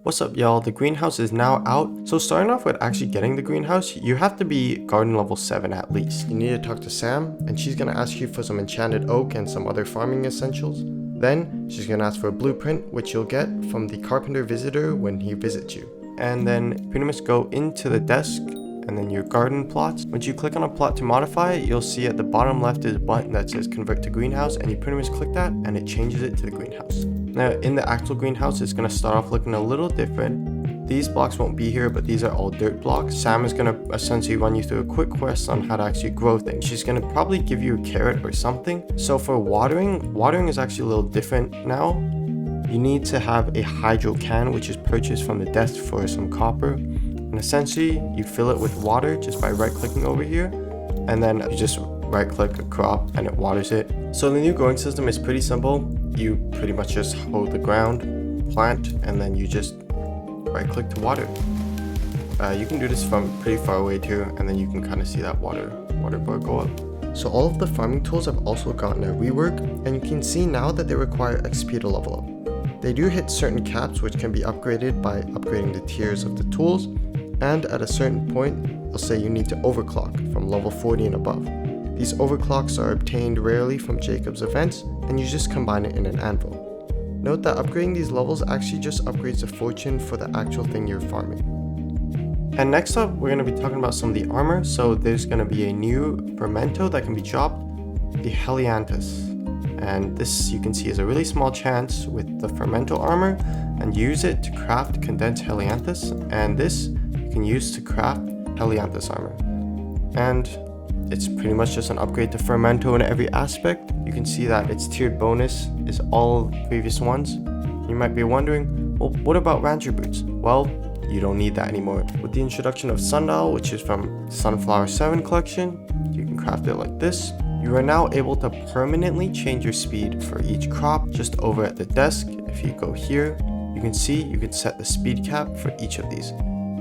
What's up y'all, the greenhouse is now out. So starting off with actually getting the greenhouse, you have to be garden level 7 at least. You need to talk to Sam, and she's gonna ask you for some enchanted oak and some other farming essentials. Then she's gonna ask for a blueprint, which you'll get from the carpenter visitor when he visits you. And then pretty much go into the desk and then your garden plots. Once you click on a plot to modify it, you'll see at the bottom left is a button that says convert to greenhouse, and you pretty much click that and it changes it to the greenhouse. Now in the actual greenhouse, it's going to start off looking a little different. These blocks won't be here, but these are all dirt blocks. Sam is going to essentially run you through a quick quest on how to actually grow things. She's going to probably give you a carrot or something. So for watering is actually a little different now. You need to have a hydro can, which is purchased from the desk for some copper. And essentially, you fill it with water just by right-clicking over here, and then you just right-click a crop and it waters it. So the new growing system is pretty simple. You pretty much just hold the ground, plant, and then you just right-click to water. You can do this from pretty far away too, and then you can kind of see that water bar go up. So all of the farming tools have also gotten a rework, and you can see now that they require XP to level up. They do hit certain caps, which can be upgraded by upgrading the tiers of the tools. And at a certain point, they'll say you need to overclock from level 40 and above. These overclocks are obtained rarely from Jacob's events, and you just combine it in an anvil. Note that upgrading these levels actually just upgrades the fortune for the actual thing you're farming. And next up, we're going to be talking about some of the armor. So there's going to be a new Fermento that can be dropped, the Helianthus. And this you can see is a really small chance with the Fermento armor, and use it to craft condensed Helianthus, and this you can use to craft Helianthus armor. And it's pretty much just an upgrade to Fermento in every aspect. You can see that its tiered bonus is all the previous ones. You might be wondering, well, what about Rancher Boots? Well, you don't need that anymore. With the introduction of Sundial, which is from Sunflower 7 collection, you can craft it like this. You are now able to permanently change your speed for each crop just over at the desk. If you go here, you can see you can set the speed cap for each of these,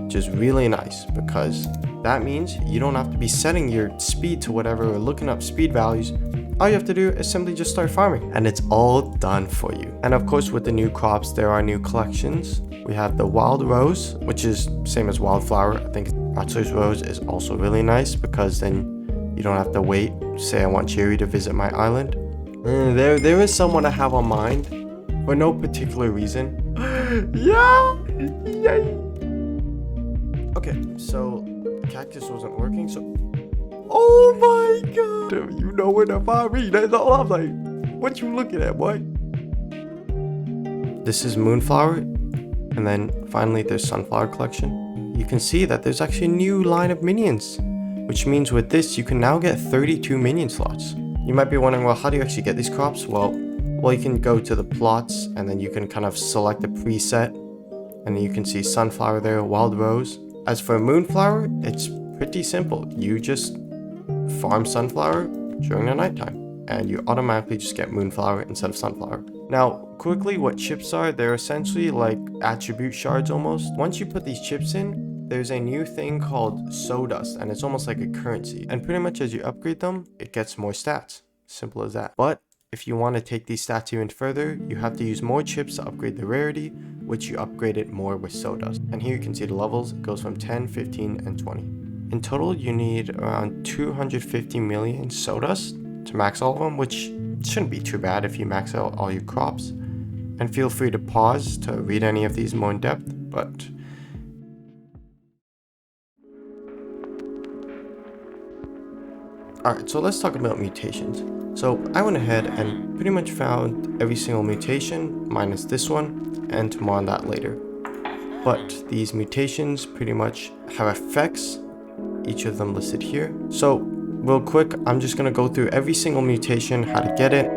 which is really nice because that means you don't have to be setting your speed to whatever or looking up speed values. All you have to do is simply just start farming and it's all done for you. And of course, with the new crops, there are new collections. We have the Wild Rose, which is same as Wildflower. I think Bachelor's Rose is also really nice because then you don't have to wait. Say I want Jerry to visit my island. There is someone I have on mind for no particular reason. Yeah! Yay! Okay, so cactus wasn't working, so... Oh my god! You know where to find me, that's all I'm like. What you looking at, boy? This is Moonflower, and then finally there's Sunflower Collection. You can see that there's actually a new line of minions, which means with this you can now get 32 minion slots. You might be wondering, well, how do you actually get these crops? Well, you can go to the plots, and then you can kind of select a preset, and then you can see Sunflower there, Wild Rose. As for Moonflower, it's pretty simple. You just farm Sunflower during the nighttime, and you automatically just get Moonflower instead of Sunflower. Now, quickly, what chips are, they're essentially like attribute shards almost. Once you put these chips in, there's a new thing called Sawdust, and it's almost like a currency. And pretty much as you upgrade them, it gets more stats. Simple as that. But if you want to take these stats even further, you have to use more chips to upgrade the rarity, which you upgrade it more with Sawdust. And here you can see the levels. It goes from 10, 15, and 20. In total, you need around 250 million Sawdust to max all of them, which shouldn't be too bad if you max out all your crops. And feel free to pause to read any of these more in depth, but... Alright, so let's talk about mutations. So I went ahead and pretty much found every single mutation, minus this one, and more on that later. But these mutations pretty much have effects, each of them listed here. So real quick, I'm just going to go through every single mutation, how to get it.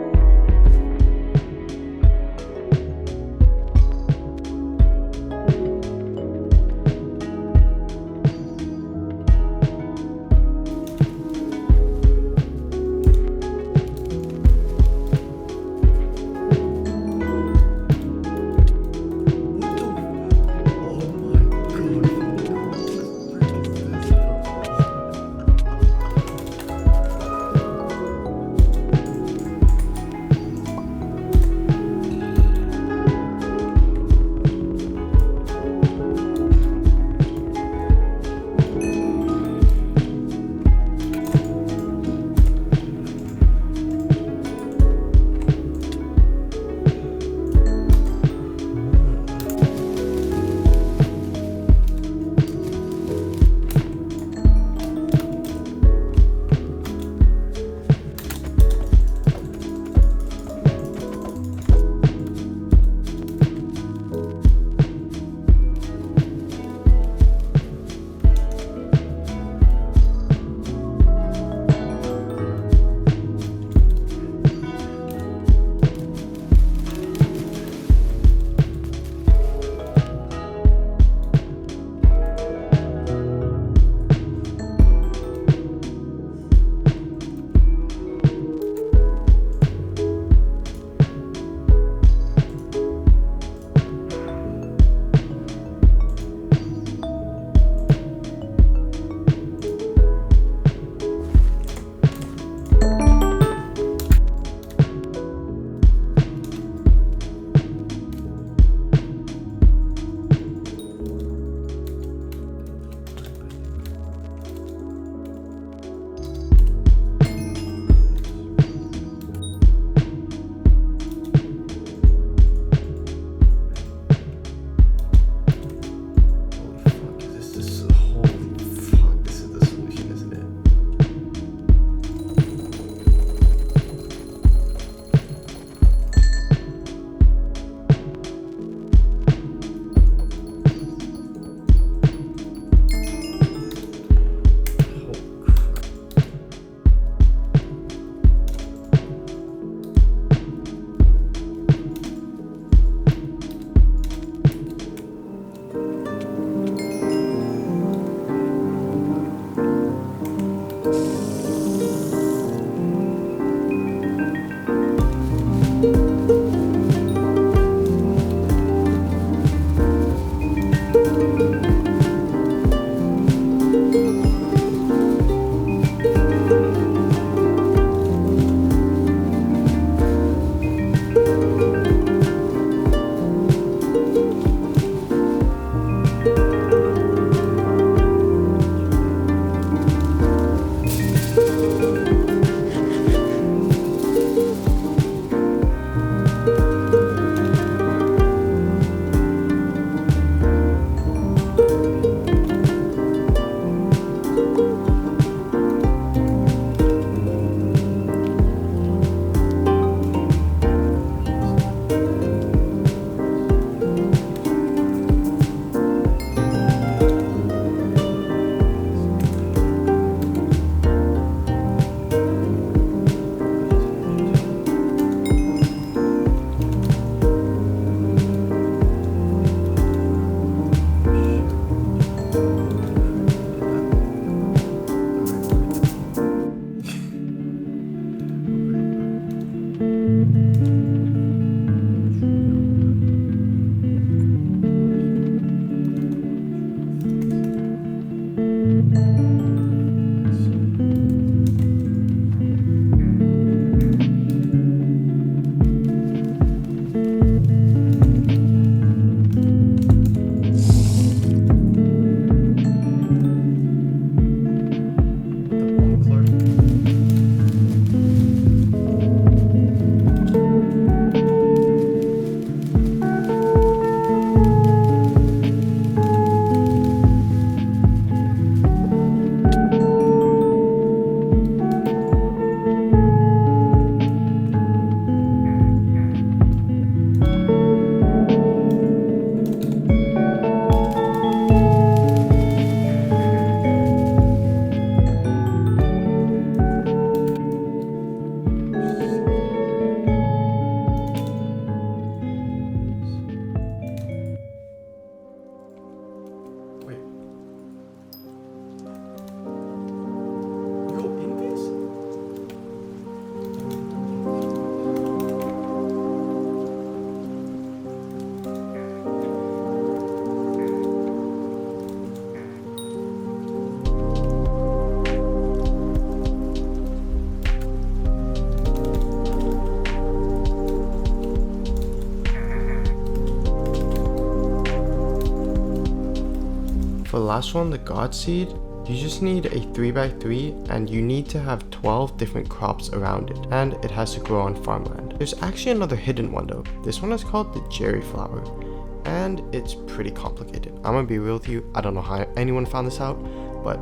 For the last one, the Godseed, you just need a 3x3 and you need to have 12 different crops around it, and it has to grow on farmland. There's actually another hidden one though. This one is called the Jerryflower, and it's pretty complicated. I'm gonna be real with you, I don't know how anyone found this out, but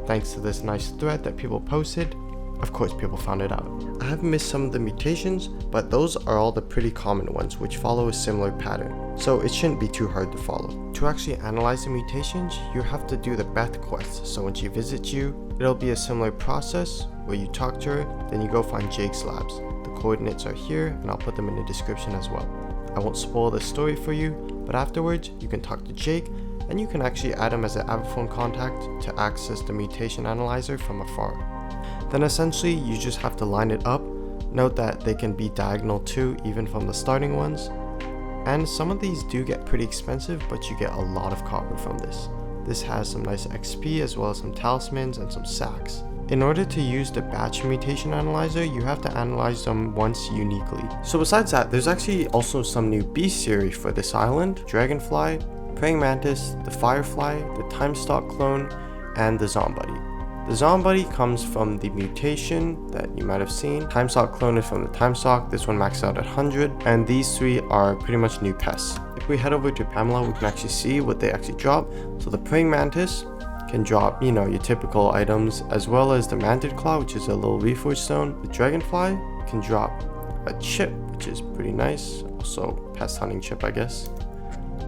thanks to this nice thread that people posted, of course people found it out. I have missed some of the mutations, but those are all the pretty common ones which follow a similar pattern, so it shouldn't be too hard to follow. To actually analyze the mutations, you have to do the Beth quest, so when she visits you, it'll be a similar process where you talk to her, then you go find Jake's labs. The coordinates are here, and I'll put them in the description as well. I won't spoil the story for you, but afterwards you can talk to Jake, and you can actually add him as an Avaphone contact to access the mutation analyzer from afar. Then essentially you just have to line it up. Note that they can be diagonal too, even from the starting ones. And some of these do get pretty expensive, but you get a lot of copper from this. This has some nice XP as well as some talismans and some sacks. In order to use the batch mutation analyzer, you have to analyze them once uniquely. So besides that, there's actually also some new bestiary for this island: Dragonfly, Praying Mantis, the Firefly, the Timestalk clone, and the Zombud. The Zombud comes from the mutation that you might have seen. Timestalk clone is from the Timestalk. This one maxed out at 100, and these three are pretty much new pests. If we head over to Pamela, we can actually see what they actually drop. So the Praying Mantis can drop, you know, your typical items, as well as the Mantid Claw, which is a little reforged stone. The Dragonfly can drop a chip, which is pretty nice. Also pest hunting chip, I guess.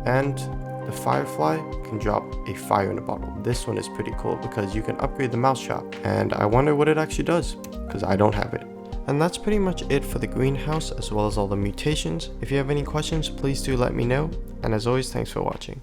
And the Firefly can drop a fire in a bottle. This one is pretty cool because you can upgrade the mousetrap, and I wonder what it actually does because I don't have it. And that's pretty much it for the greenhouse as well as all the mutations. If you have any questions, please do let me know, and as always, thanks for watching.